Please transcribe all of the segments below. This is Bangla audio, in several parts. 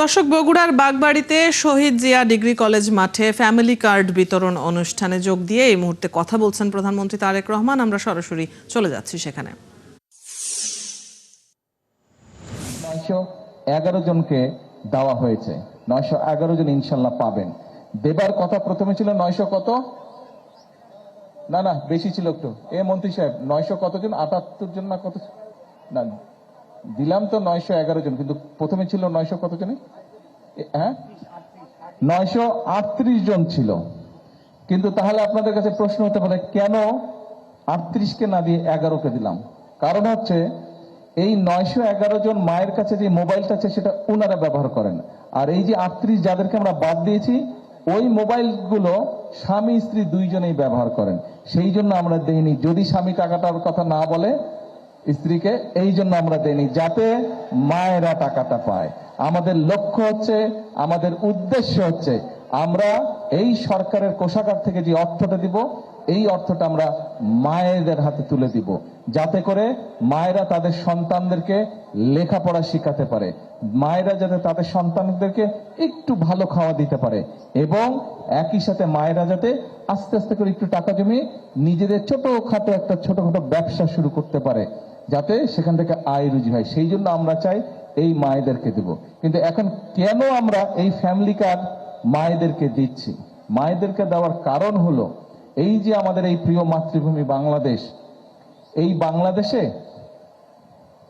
দর্শক, বগুড়ার বাগবাড়িতে শহীদ জিয়া ডিগ্রি কলেজ মাঠে ফ্যামিলি কার্ড বিতরণ অনুষ্ঠানে যোগ দিয়ে এই মুহূর্তে কথা বলছেন প্রধানমন্ত্রী তারেক রহমান। আমরা সরাসরি চলে যাচ্ছি সেখানে। 911 জনকে দেওয়া হয়েছে, 911 জন ইনশাল্লাহ পাবেন। দেবার কথা প্রথমে ছিল 900 কত, না না বেশি ছিল একটু। মন্ত্রী সাহেব 900 কত জন, 78 জন না কত? না দিলাম তো 911 জন, কিন্তু প্রথমে ছিল 900 কত জনে? হ্যাঁ 938 জন ছিল। কিন্তু তাহলে আপনাদের কাছে প্রশ্ন হতে পারে কেন 38কে না দিয়ে 11কে দিলাম? কারণ হচ্ছে এই 911 জন মায়ের কাছে যে মোবাইলটা আছে সেটা ওনারা ব্যবহার করেন, আর এই যে 38 যাদেরকে আমরা বাদ দিয়েছি ওই মোবাইলগুলো স্বামী স্ত্রী দুইজনেই ব্যবহার করেন। সেই জন্য আমরা দেইনি। যদি স্বামী টাকাটার কথা না বলে স্ত্রীকে, এই জন্য আমরা দেইনি, যাতে মায়েরা টাকাটা পায়। আমাদের লক্ষ্য হচ্ছে, আমাদের উদ্দেশ্য হচ্ছে আমরা এই সরকারের কোষাগার থেকে যে অর্থটা দিব এই অর্থটা আমরা মায়েদের হাতে তুলে দিব, যাতে করে মায়েরা তাদের সন্তানদেরকে লেখাপড়া শিখাতে পারে, মায়েরা যাতে তাদের সন্তানদেরকে একটু ভালো খাওয়া দিতে পারে, এবং একই সাথে মায়েরা যাতে আস্তে আস্তে করে একটু টাকা জমিয়ে নিজেদের ছোটখাটো একটা ছোটখাটো ব্যবসা শুরু করতে পারে, যাতে সেখান থেকে আয় রুজি হয়। সেই জন্য আমরা চাই এই মায়েদেরকে দেব। কিন্তু এখন কেন আমরা এই ফ্যামিলি কার্ড মায়েদেরকে দিচ্ছি? মায়েদেরকে দেওয়ার কারণ হলো এই যে আমাদের এই প্রিয় মাতৃভূমি বাংলাদেশ, এই বাংলাদেশে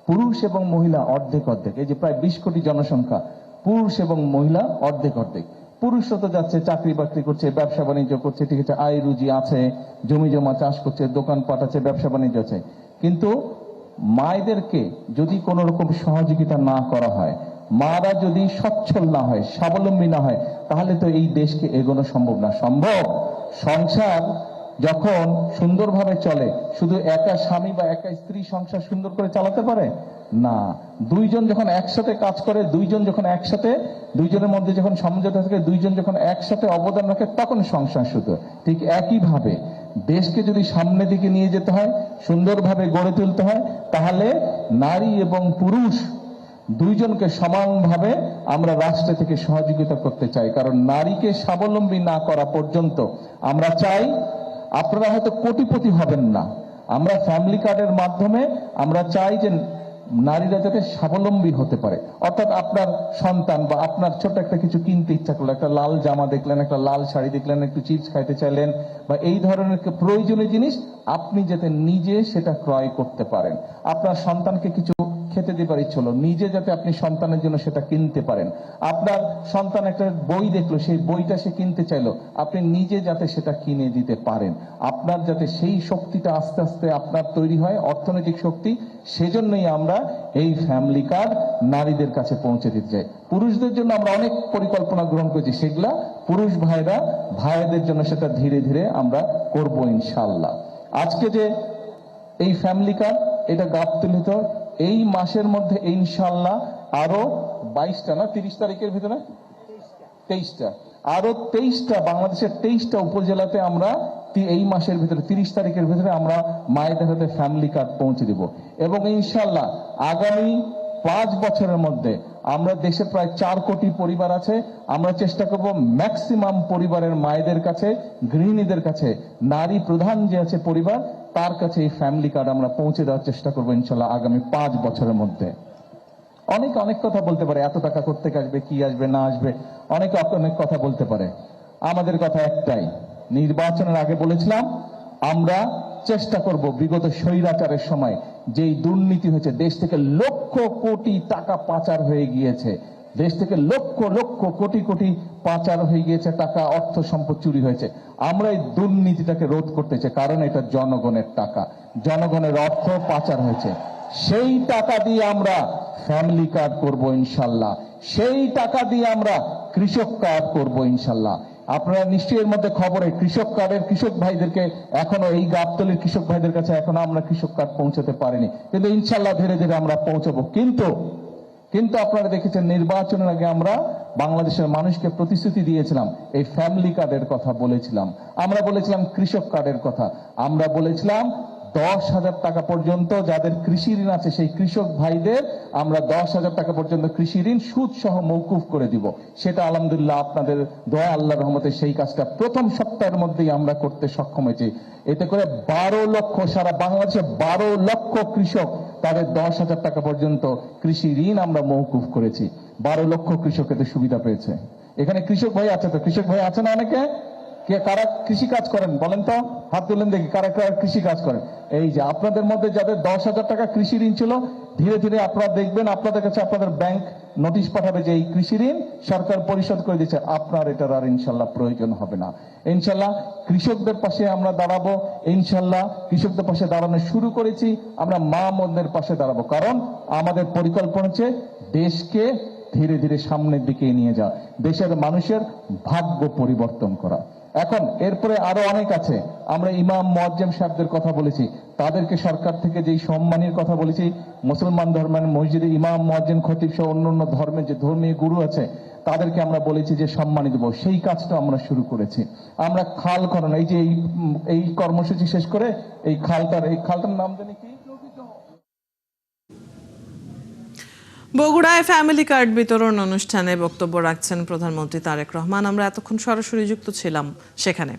পুরুষ এবং মহিলা অর্ধেক অর্ধেক। এই যে প্রায় 20 কোটি জনসংখ্যা, পুরুষ এবং মহিলা অর্ধেক অর্ধেক। পুরুষরা তো যাচ্ছে চাকরি বাকরি করছে, ব্যবসা বাণিজ্য করছে, ঠিক আছে, আয় রুজি আছে, জমি জমা চাষ করছে, দোকানপাট আছে, ব্যবসা বাণিজ্য আছে। কিন্তু মায়েদেরকে যদি কোনো রকম সহযোগিতা না করা হয়, মারা যদি সচ্ছল না হয়, স্বাবলম্বী না হয়, তাহলে তো এই দেশকে এগোনো সম্ভব না। সম্ভব সংসার যখন সুন্দরভাবে চলে, শুধু একা স্বামী বা একা স্ত্রী সংসার সুন্দর করে চালাতে পারে না। দুইজন যখন একসাথে কাজ করে, দুইজন যখন একসাথে, দুইজনের মধ্যে যখন সমঝোতা থাকে, দুইজন যখন একসাথে অবদান রাখে, তখন সংসার শুধু। ঠিক একইভাবে দেশকে যদি সামনের দিকে নিয়ে যেতে হয়, সুন্দরভাবে গড়ে তুলতে হয়, তাহলে নারী এবং পুরুষ দুইজনকে সমানভাবে আমরা রাষ্ট্র থেকে সহযোগিতা করতে চাই। কারণ নারীকে স্বাবলম্বী না করা পর্যন্ত আমরা চাই, আপনারা হয়তো কোটিপতি হবেন না, আমরা ফ্যামিলি কার্ডের মাধ্যমে আমরা চাই যে নারীরা যাতে স্বাবলম্বী হতে পারে। অর্থাৎ আপনার সন্তান বা আপনার ছোট একটা কিছু কিনতে ইচ্ছা করলো, একটা লাল জামা দেখলেন, একটা লাল শাড়ি দেখলেন, একটু চিপস খাইতে চাইলেন, বা এই ধরনের প্রয়োজনীয় জিনিস আপনি যাতে নিজে সেটা ক্রয় করতে পারেন। আপনার সন্তানকে কিছু খেতে দিবার ইচ্ছে হলো, নিজে যাতে আপনি সন্তানের জন্য সেটা কিনতে পারেন। আপনার সন্তান একটা বই দেখলো, সেই বইটা সে কিনতে চাইলো, আপনি নিজে যাতে সেটা কিনে দিতে পারেন। আপনার যাতে সেই শক্তিটা আস্তে আস্তে আপনার তৈরি হয়, অর্থনৈতিক শক্তি। সেজন্যই আমরা এই ফ্যামিলি কার্ড নারীদের কাছে পৌঁছে দিতে চাই। পুরুষদের জন্য আমরা অনেক পরিকল্পনা গ্রহণ করেছি, সেগুলা পুরুষ ভাইরা ভাইদের জন্য সেটা ধীরে ধীরে আমরা করব ইনশাআল্লাহ। আজকে যে এই ফ্যামিলি কার্ড, এটা গাবতলীতে এই মাসের মধ্যে ইনশাআল্লাহ আরো 22টা না 30 তারিখের ভিতরে 23টা, আরো 23টা, বাংলাদেশের 23টা উপজেলাতে আমরা এই মাসের ভিতরে 30 তারিখের ভিতরে আমরা মায়েদের হাতে ফ্যামিলি কার্ড পৌঁছে দিব। এবং ইনশাআল্লাহ আগামী 5 বছরের মধ্যে আমরা দেশে প্রায় 4 কোটি পরিবার আছে, আমরা চেষ্টা করব ম্যাক্সিমাম পরিবারের মায়েদের কাছে, গৃহিণীদের কাছে, নারী প্রধান যে আছে পরিবার, তার কাছে এই ফ্যামিলি কার্ড আমরা পৌঁছে দেওয়ার চেষ্টা করবো ইনশাআল্লাহ আগামী 5 বছরের মধ্যে। অনেকে অনেক কথা বলতে পারে, এত টাকা করতে আসবে, কি আসবে না আসবে, অনেকে অনেক কথা বলতে পারে। আমাদের কথা একটাই, নির্বাচনের আগে বলেছিলাম আমরা চেষ্টা করব বিগত স্বৈরাচারের সময় যেই দুর্নীতি হয়েছে, দেশ থেকে লক্ষ কোটি টাকা পাচার হয়ে গিয়েছে, দেশ থেকে লক্ষ লক্ষ কোটি কোটি পাচার হয়ে গিয়েছে টাকা, অর্থ সম্পদ চুরি হয়েছে, আমরা এই দুর্নীতিটাকে রোধ করতে চাই। কারণ এটা জনগণের টাকা, জনগণের অর্থ পাচার হয়েছে। সেই টাকা দিয়ে আমরা ফ্যামিলি কার্ড করব ইনশাল্লাহ, সেই টাকা দিয়ে আমরা কৃষক কার্ড করব ইনশাল্লাহ। আপনারা নিশ্চয়ই এর মধ্যে খবরে কৃষক কার্ডের কৃষক ভাইদেরকে এখনো এই গাবতলীর কৃষক ভাইদের কাছে এখনো আমরা কৃষক কার্ড পৌঁছাতে পারিনি, কিন্তু ইনশাল্লাহ ধীরে ধীরে আমরা পৌঁছাবো। কিন্তু আপনারা দেখেছেন নির্বাচনের আগে আমরা বাংলাদেশের মানুষকে প্রতিশ্রুতি দিয়েছিলাম, এই ফ্যামিলি কার্ডের কথা বলেছিলাম, আমরা বলেছিলাম কৃষক কার্ডের কথা, আমরা বলেছিলাম 10,000 টাকা পর্যন্ত যাদের কৃষি ঋণ আছে সেই কৃষক ভাইদের আমরা 10,000 টাকা পর্যন্ত কৃষি ঋণ সুদ সহ মওকুফ করে দিব। সেটা আলহামদুলিল্লাহ আপনাদের দয়া আল্লাহর রহমতে সেই কাজটা প্রথম সপ্তাহের মধ্যেই আমরা করতে সক্ষম হয়েছি। এতে করে 12 লক্ষ, সারা বাংলাদেশে 12 লক্ষ কৃষক তাদের 10,000 টাকা পর্যন্ত কৃষি ঋণ আমরা মওকুফ করেছি। 12 লক্ষ কৃষক এতে সুবিধা পেয়েছে। এখানে কৃষক ভাই আছে তো? কৃষক ভাই আছে না অনেকে? কারা কৃষি কাজ করেন বলেন তো, হাত তুলেন দেখি কারা কারা কৃষি কাজ করেন। এই যে আপনাদের মধ্যে যাদের 10,000 টাকা কৃষি ঋণ ছিল, ধীরে ধীরে আপনারা দেখবেন আপনাদের কাছে আপনাদের ব্যাংক নোটিশ পাঠাবে যে এই কৃষি ঋণ সরকার পরিশোধ করে দিচ্ছে, আপনার এটার আর ইনশাল্লাহ প্রয়োজন হবে না। ইনশাল্লাহ কৃষকদের পাশে আমরা দাঁড়াবো। ইনশাল্লাহ কৃষকদের পাশে দাঁড়ানো শুরু করেছি, আমরা মা বোনদের পাশে দাঁড়াবো। কারণ আমাদের পরিকল্পনা হচ্ছে দেশকে ধীরে ধীরে সামনের দিকে নিয়ে যাওয়া, দেশের মানুষের ভাগ্য পরিবর্তন করা। এখন এরপরে আরো অনেক আছে। আমরা ইমাম মুয়াজ্জিম সাহেবদের কথা বলেছি, তাদেরকে সরকার থেকে যেই সম্মানের কথা বলেছি, মুসলমান ধর্মের মসজিদে ইমাম মুয়াজ্জিম খতিব সহ অন্যান্য ধর্মের যে ধর্মীয় গুরু আছে তাদেরকে আমরা বলেছি যে সম্মানিত দেব। সেই কাজটা আমরা শুরু করেছি। আমরা খাল খনন, এই যে এই কর্মসূচি শেষ করে এই খালটার নাম জানি কি, বগুড়ায় ফ্যামিলি কার্ড বিতরণ অনুষ্ঠানে বক্তব্য রাখছেন প্রধানমন্ত্রী তারেক রহমান। আমরা এতক্ষণ সরাসরি যুক্ত ছিলাম সেখানে।